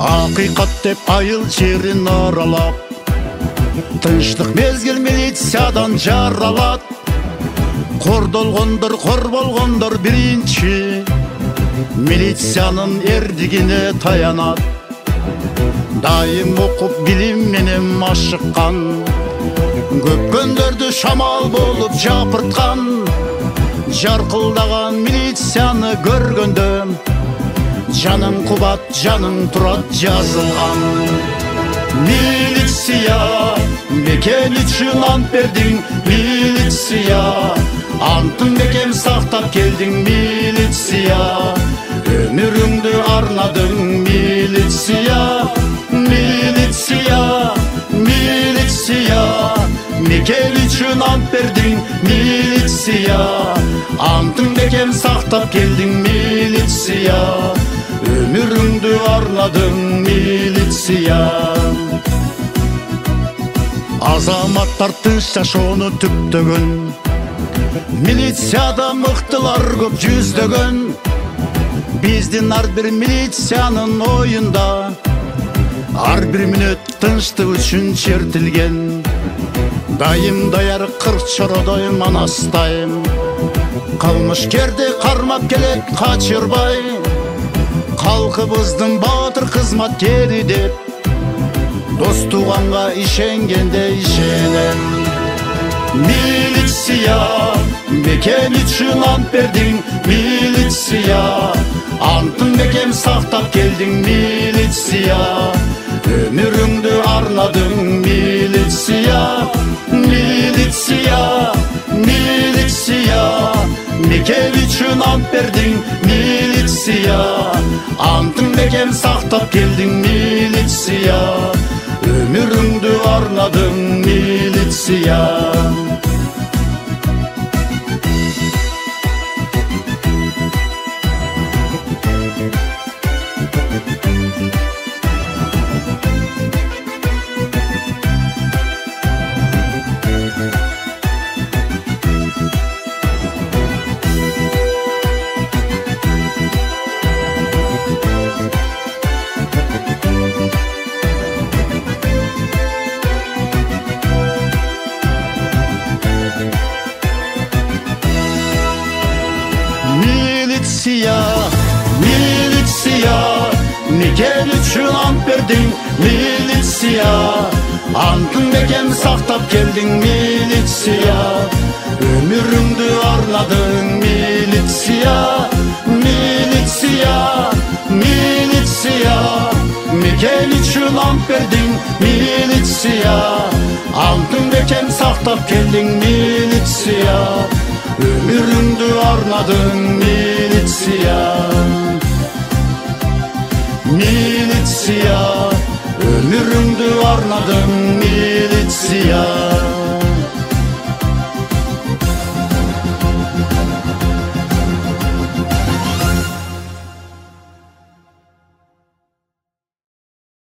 Ақиқат деп айыл жерін аралап, тыныштық мезгіл милициядан жаралат. Қор болғандар бірінші, милицияның ердігіне таянат. Дайым оқып білімменен ашыққан, көпкөндерді шамал болып жапыртқан. Жарқылдаған милицияны көргенде, жаның қубат, жаның тұрат жазылған. Милиция, мекен үшін ант бердің, милиция. Антын бекем сақтап келдің, милиция. Өміріңді арнадың, милиция. Милиция, милиция. Мекен үшін ант бердің, милиция. Антын бекем сақтап келдің, милиция. Өміріңді арнадың, милиция. Азаматтар тыныш жашоону түптөгөн, милицияда мыктылар көп жүздөгөн. Биздин ар бир милициянын оюнда ар бир мүнөт тынчтык үчүн чертилген. Дайым даяр кырк чородой манастайым, кылмышкерди кармап келет качырбай. Халкыбыздын баатыр кызматкери деп, дос туганга ишенгенде ишенем. Милиция, мекен үчүн ант бердиң, милиция. Антын бекем сактап келдиң, милиция. Өмүрүңдү арнадың, милиция. Милиция, милиция. Мекен үчүн ант бердиң, милиция. Антын бекем сактап келдиң, милиция. Өмүрүңдү арнадың, милиция. Милиция, милиция. Мекен үчүн ант бердиң, милиция. Антын бекем сактап келдиң, милиция. Өмүрүңдү арнадың, милиция. Милиция, милиция. Мекен үчүн ант бердиң, милиция. Антын бекем сактап келдиң, милиция. Өмүрүңдү арнадың, милиция. Милиция, өмүрүңдү арнадың.